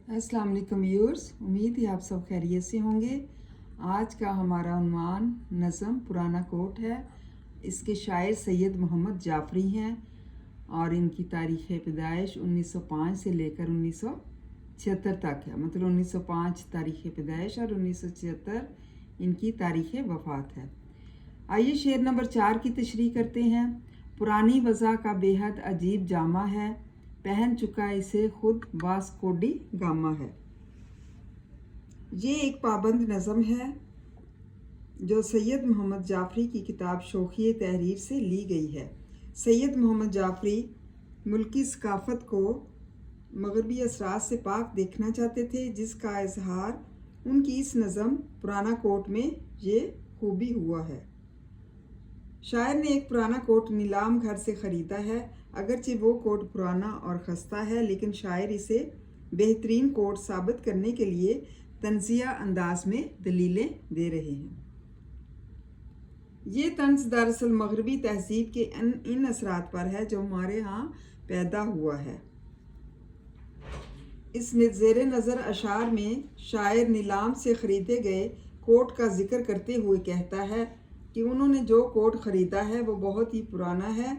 अस्सलाम वालेकुम व्यूअर्स, उम्मीद है आप सब खैरियत से होंगे। आज का हमारा उन्वान नज़म पुराना कोट है। इसके शायर सैयद मोहम्मद जाफरी हैं और इनकी तारीख़ पैदाइश 1905 से लेकर 1976 तक है। मतलब 1905 तारीख़ पैदाइश और 1976 इनकी तारीख़ वफ़ात है। आइए शेर नंबर 4 की तशरीह करते हैं। पुरानी वज़ा का बेहद अजीब जामा है, पहन चुका इसे खुद वास्कोडी गामा है। ये एक पाबंद नज़म है जो सैयद मोहम्मद जाफरी की किताब शोखी तहरीर से ली गई है। सैयद मोहम्मद जाफरी मुल्की सकाफ़त को मगरबी असरात से पाक देखना चाहते थे, जिसका इजहार उनकी इस नज़म पुराना कोट में ये खूबी हुआ है। शायर ने एक पुराना कोट नीलाम घर से ख़रीदा है। अगरचे वो कोट पुराना और ख़स्ता है, लेकिन शायर इसे बेहतरीन कोट साबित करने के लिए तंज़िया अंदाज में दलीलें दे रहे हैं। ये तंज़ दरअसल मगरबी तहज़ीब के इन असरात पर है जो हमारे यहाँ पैदा हुआ है। इस ज़ेरे नज़र अशार में शायर नीलाम से ख़रीदे गए कोट का जिक्र करते हुए कहता है कि उन्होंने जो कोट ख़रीदा है वो बहुत ही पुराना है,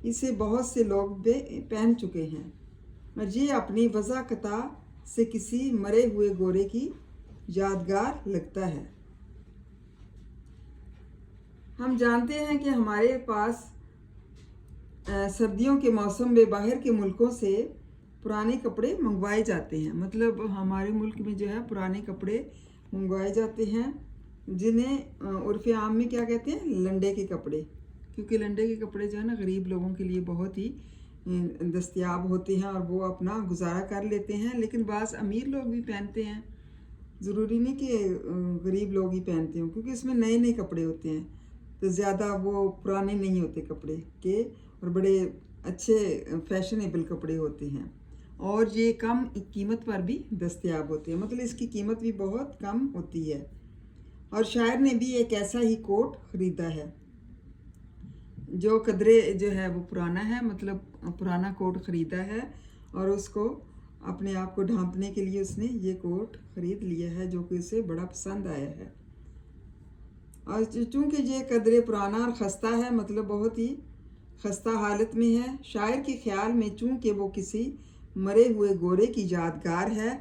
इसे बहुत से लोग पहन चुके हैं और ये अपनी वज़ाकता से किसी मरे हुए गोरे की यादगार लगता है। हम जानते हैं कि हमारे पास सर्दियों के मौसम में बाहर के मुल्कों से पुराने कपड़े मंगवाए जाते हैं। मतलब हमारे मुल्क में जो है पुराने कपड़े मंगवाए जाते हैं, जिन्हें उर्फ़ आम में क्या कहते हैं, लंडे के कपड़े। क्योंकि लंडे के कपड़े जो है ना गरीब लोगों के लिए बहुत ही दस्तयाब होते हैं और वो अपना गुजारा कर लेते हैं। लेकिन बाज़ अमीर लोग भी पहनते हैं, ज़रूरी नहीं कि गरीब लोग ही पहनते हों, क्योंकि इसमें नए नए कपड़े होते हैं तो ज़्यादा वो पुराने नहीं होते कपड़े के, और बड़े अच्छे फैशनेबल कपड़े होते हैं और ये कम कीमत पर भी दस्तयाब होते हैं। मतलब इसकी कीमत भी बहुत कम होती है। और शायर ने भी एक ऐसा ही कोट ख़रीदा है जो कदरे जो है वो पुराना है। मतलब पुराना कोट ख़रीदा है और उसको अपने आप को ढांपने के लिए उसने ये कोट ख़रीद लिया है, जो कि उसे बड़ा पसंद आया है। और चूँकि ये कदरे पुराना और ख़स्ता है, मतलब बहुत ही ख़स्ता हालत में है, शायर के ख़्याल में चूँकि वो किसी मरे हुए गोरे की यादगार है,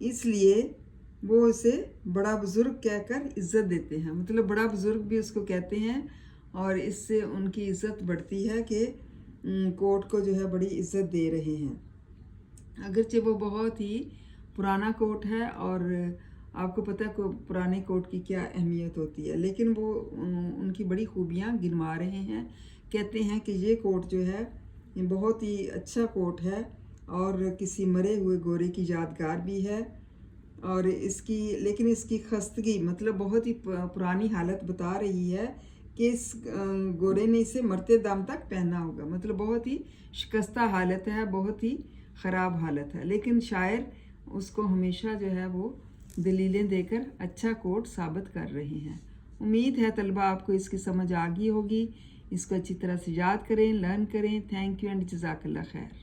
इसलिए वो उसे बड़ा बुज़ुर्ग कहकर इज़्ज़त देते हैं। मतलब बड़ा बुज़ुर्ग भी उसको कहते हैं और इससे उनकी इज़्ज़त बढ़ती है कि कोट को जो है बड़ी इज़्ज़त दे रहे हैं। अगरचे वो बहुत ही पुराना कोट है और आपको पता है पुराने कोट की क्या अहमियत होती है, लेकिन वो उनकी बड़ी खूबियाँ गिनवा रहे हैं। कहते हैं कि ये कोट जो है ये बहुत ही अच्छा कोट है और किसी मरे हुए गोरे की यादगार भी है। और लेकिन इसकी खस्तगी मतलब बहुत ही पुरानी हालत बता रही है कि इस गोरे ने इसे मरते दम तक पहना होगा। मतलब बहुत ही शिकस्ता हालत है, बहुत ही ख़राब हालत है, लेकिन शायर उसको हमेशा जो है वो दलीलें देकर अच्छा कोट साबित कर रहे हैं। उम्मीद है तलबा आपको इसकी समझ आ गई होगी। इसको अच्छी तरह से याद करें, लर्न करें। थैंक यू एंड जज़ाकल्लाह खैर।